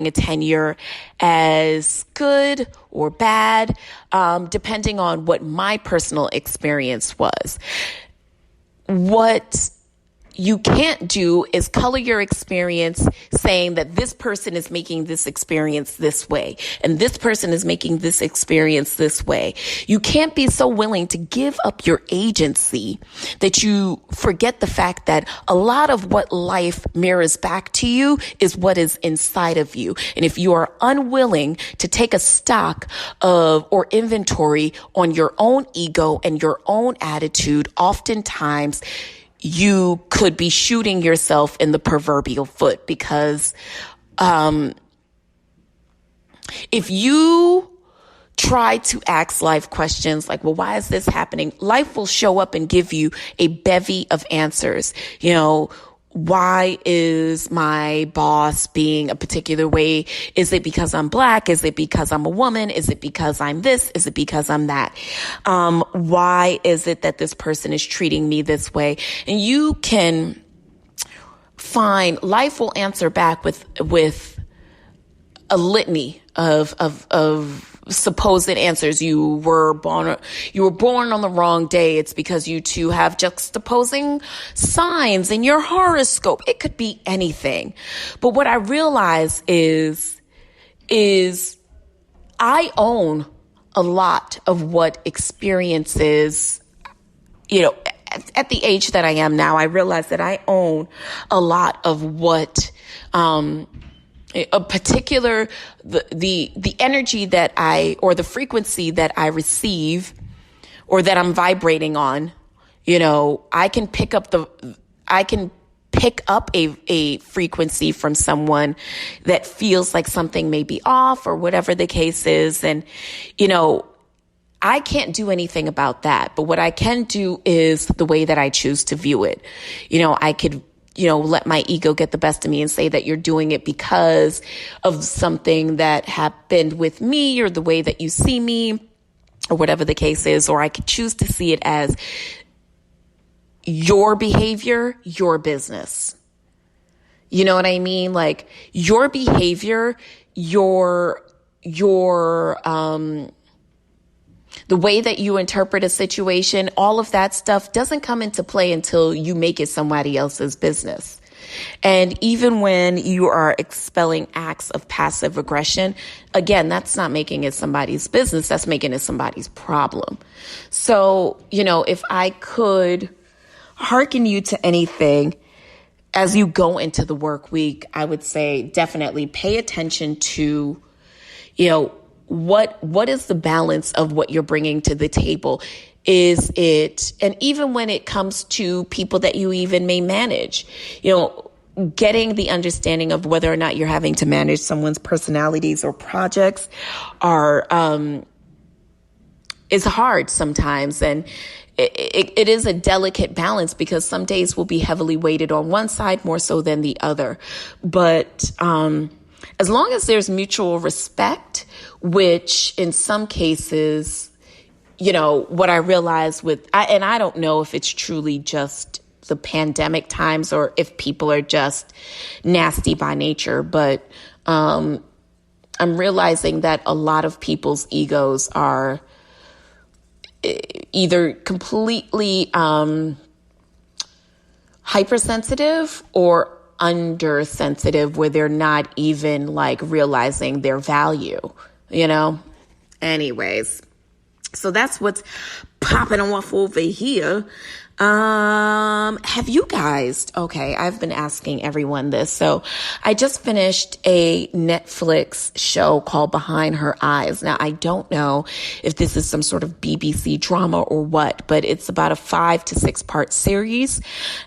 a tenure as good or bad, depending on what my personal experience was. What you can't do is color your experience saying that this person is making this experience this way and this person is making this experience this way. You can't be so willing to give up your agency that you forget the fact that a lot of what life mirrors back to you is what is inside of you. And if you are unwilling to take a stock of or inventory on your own ego and your own attitude, oftentimes you could be shooting yourself in the proverbial foot, because if you try to ask life questions like, well, why is this happening? Life will show up and give you a bevy of answers. You know, why is my boss being a particular way? Is it because I'm Black? Is it because I'm a woman? Is it because I'm this? Is it because I'm that? Why is it that this person is treating me this way? And you can find life will answer back with a litany of supposed answers. You were born on the wrong day. It's because you two have juxtaposing signs in your horoscope. It could be anything. But what I realize is I own a lot of what experiences, you know, at the age that I am now, I realize that I own a lot of what, a particular, the energy that or the frequency that I receive or that I'm vibrating on, you know, I can pick up a frequency from someone that feels like something may be off or whatever the case is. And, you know, I can't do anything about that. But what I can do is the way that I choose to view it. You know, I could, you know, let my ego get the best of me and say that you're doing it because of something that happened with me or the way that you see me or whatever the case is. Or I could choose to see it as your behavior, your business. You know what I mean? Like your behavior, the way that you interpret a situation, all of that stuff doesn't come into play until you make it somebody else's business. And even when you are expelling acts of passive aggression, again, that's not making it somebody's business. That's making it somebody's problem. So, you know, if I could hearken you to anything as you go into the work week, I would say definitely pay attention to, you know, what is the balance of what you're bringing to the table? Is it, and even when it comes to people that you even may manage, you know, getting the understanding of whether or not you're having to manage someone's personalities or projects is hard sometimes. And it is a delicate balance because some days will be heavily weighted on one side more so than the other. But, as long as there's mutual respect, which in some cases, you know, what I realize and I don't know if it's truly just the pandemic times or if people are just nasty by nature, but I'm realizing that a lot of people's egos are either completely hypersensitive or undersensitive, where they're not even like realizing their value, you know? Anyways, so that's what's popping off over here. Have you guys, okay, I've been asking everyone this. So I just finished a Netflix show called Behind Her Eyes. Now, I don't know if this is some sort of BBC drama or what, but it's about a 5 to 6 part series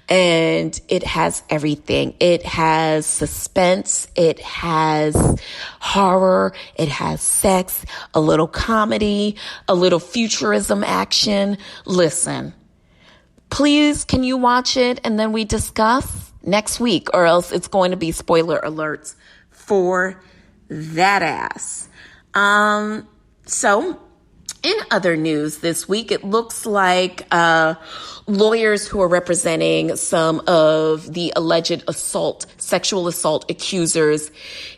and it has everything. It has suspense. It has horror. It has sex, a little comedy, a little futurism action. Listen. Please, can you watch it and then we discuss next week, or else it's going to be spoiler alerts for that ass. So In other news this week, it looks like lawyers who are representing some of the alleged sexual assault accusers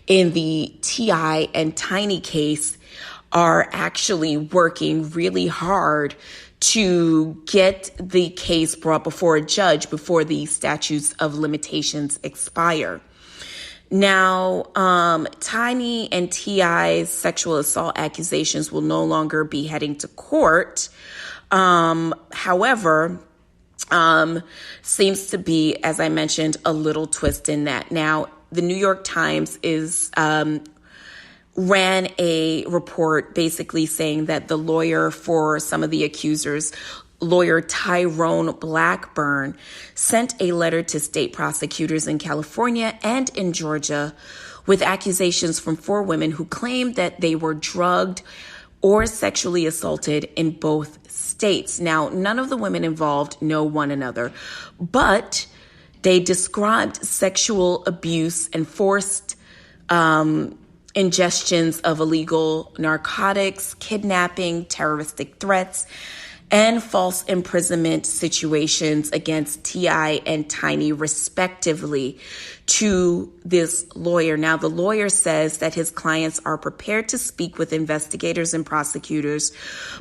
in the T.I. and Tiny case are actually working really hard to get the case brought before a judge before the statutes of limitations expire. Now, Tiny and T.I.'s sexual assault accusations will no longer be heading to court. However, seems to be, as I mentioned, a little twist in that. Now, the New York Times ran a report basically saying that the lawyer for some of the accusers, lawyer Tyrone Blackburn, sent a letter to state prosecutors in California and in Georgia with accusations from 4 women who claimed that they were drugged or sexually assaulted in both states. Now, none of the women involved know one another, but they described sexual abuse and forced ingestions of illegal narcotics, kidnapping, terroristic threats, and false imprisonment situations against T.I. and Tiny, respectively, to this lawyer. Now, the lawyer says that his clients are prepared to speak with investigators and prosecutors,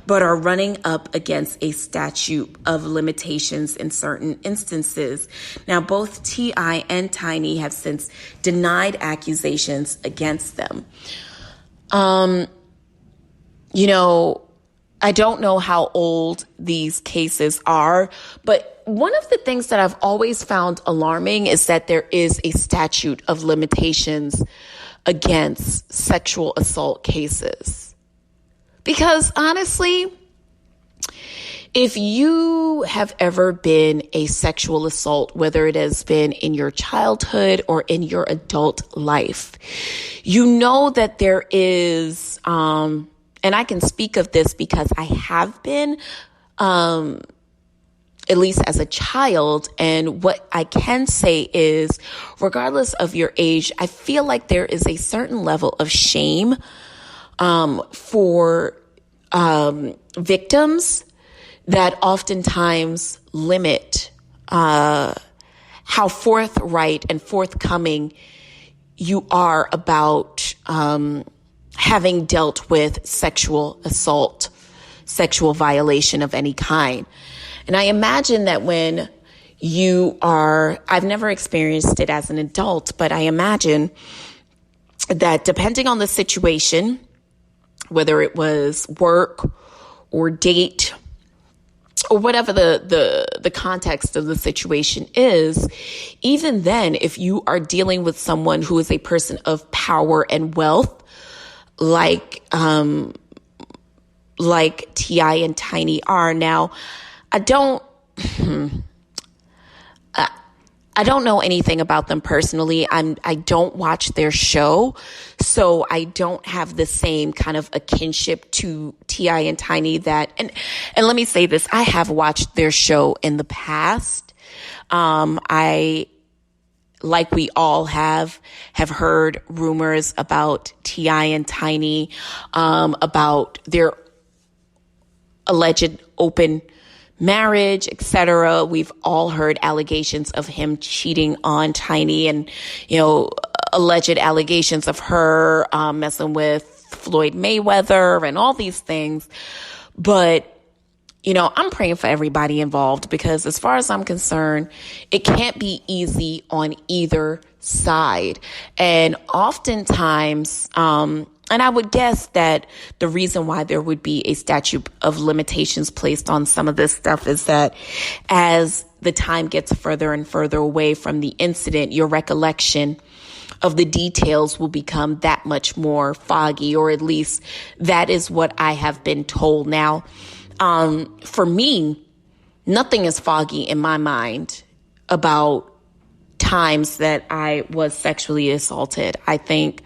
but are running up against a statute of limitations in certain instances. Now, both T.I. and Tiny have since denied accusations against them. I don't know how old these cases are, but one of the things that I've always found alarming is that there is a statute of limitations against sexual assault cases. Because honestly, if you have ever been a sexual assault, whether it has been in your childhood or in your adult life, you know that there is, and I can speak of this because I have been, at least as a child. And what I can say is, regardless of your age, I feel like there is a certain level of shame for victims that oftentimes limit how forthright and forthcoming you are about having dealt with sexual assault, sexual violation of any kind. And I imagine that when I've never experienced it as an adult, but I imagine that depending on the situation, whether it was work or date or whatever the context of the situation is, even then, if you are dealing with someone who is a person of power and wealth, like T.I. and Tiny are. Now, I don't know anything about them personally. I don't watch their show, so I don't have the same kind of a kinship to T.I. and Tiny and let me say this, I have watched their show in the past. Like we all have heard rumors about T.I. and Tiny, about their alleged open marriage, etc. We've all heard allegations of him cheating on Tiny and, alleged allegations of her messing with Floyd Mayweather and all these things. But I'm praying for everybody involved because as far as I'm concerned, it can't be easy on either side. And oftentimes, and I would guess that the reason why there would be a statute of limitations placed on some of this stuff is that as the time gets further and further away from the incident, your recollection of the details will become that much more foggy, or at least that is what I have been told. Now, for me, nothing is foggy in my mind about times that I was sexually assaulted. I think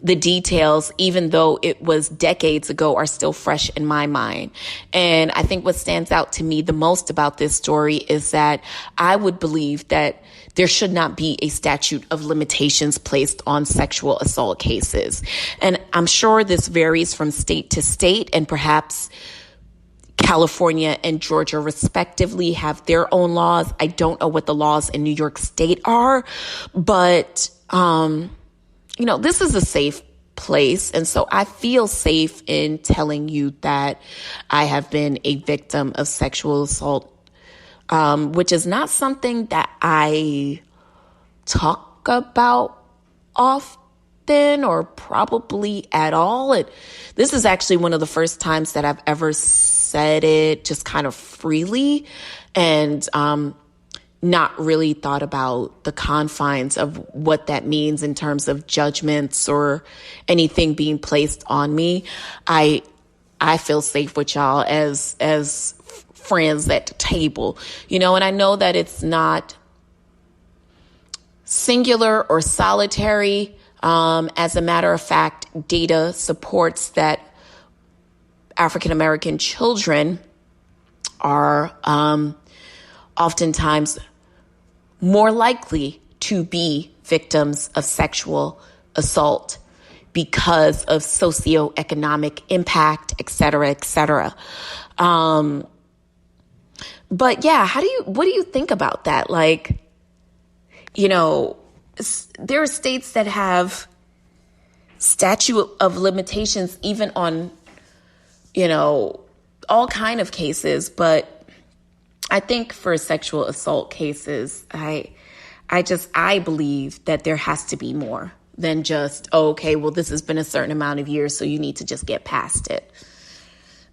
the details, even though it was decades ago, are still fresh in my mind. And I think what stands out to me the most about this story is that I would believe that there should not be a statute of limitations placed on sexual assault cases. And I'm sure this varies from state to state, and perhaps California and Georgia respectively have their own laws. I don't know what the laws in New York State are, but, this is a safe place. And so I feel safe in telling you that I have been a victim of sexual assault, which is not something that I talk about often or probably at all. This is actually one of the first times that I've ever said it just kind of freely and not really thought about the confines of what that means in terms of judgments or anything being placed on me. I feel safe with y'all as friends at the table, and I know that it's not singular or solitary. As a matter of fact, data supports that African American children are oftentimes more likely to be victims of sexual assault because of socioeconomic impact, et cetera, et cetera. But yeah, what do you think about that? Like, there are states that have statute of limitations even on, all kind of cases. But I think for sexual assault cases, I believe that there has to be more than just, this has been a certain amount of years, so you need to just get past it.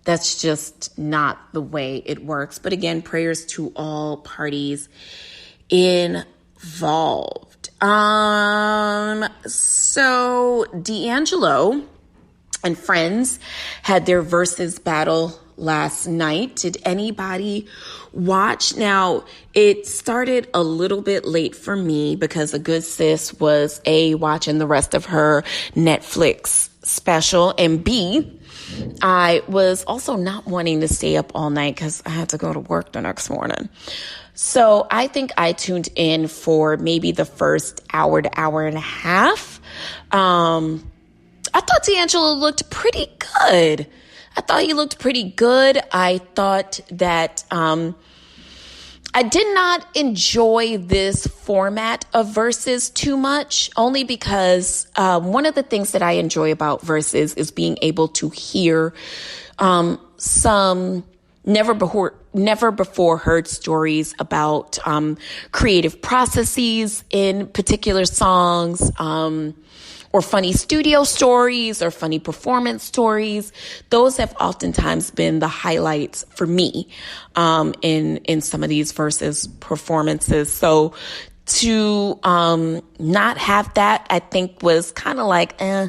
That's just not the way it works. But again, prayers to all parties involved. So D'Angelo and friends had their versus battle last night. Did anybody watch? Now, it started a little bit late for me because a good sis was A, watching the rest of her Netflix special, and B, I was also not wanting to stay up all night because I had to go to work the next morning. So I think I tuned in for maybe the first hour to hour and a half. I thought D'Angelo looked pretty good. I thought that I did not enjoy this format of Versus too much, only because one of the things that I enjoy about Versus is being able to hear some never before heard stories about creative processes in particular songs, or funny studio stories or funny performance stories. Those have oftentimes been the highlights for me in some of these Versus performances. So to not have that, I think was kind of like, I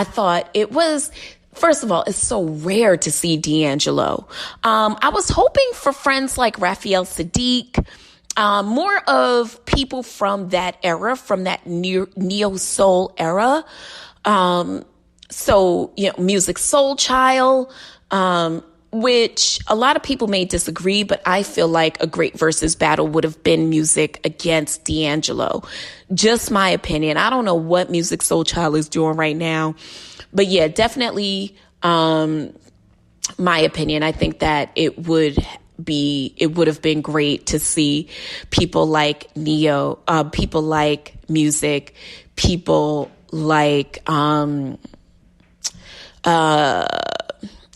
thought it was, first of all, it's so rare to see D'Angelo. I was hoping for friends like Raphael Sadiq, more of people from that era, from that neo-soul era. So, Music Soul Child, which a lot of people may disagree, but I feel like a great versus battle would have been Music against D'Angelo. Just my opinion. I don't know what Music Soul Child is doing right now, but yeah, definitely, my opinion. I think that it would have been great to see people like Neo, people like Music, people like,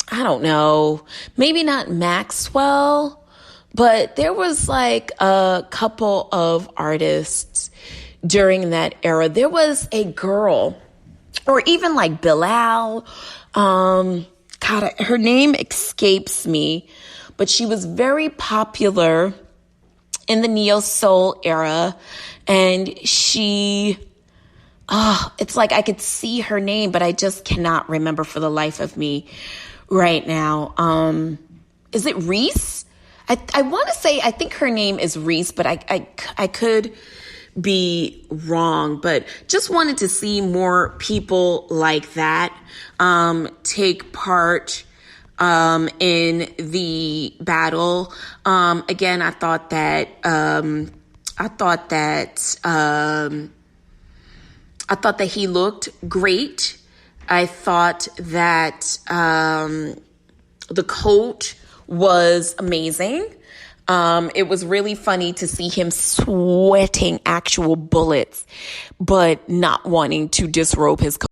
I don't know, maybe not Maxwell, but there was like a couple of artists during that era. There was a girl, or even like Bilal, God, her name escapes me, but she was very popular in the neo-soul era, and it's like I could see her name, but I just cannot remember for the life of me right now. Is it Reese? I want to say, I think her name is Reese, but I could be wrong. But just wanted to see more people like that take part in the battle. Again, I thought that he looked great. I thought that the coach was amazing. It was really funny to see him sweating actual bullets, but not wanting to disrobe his coat.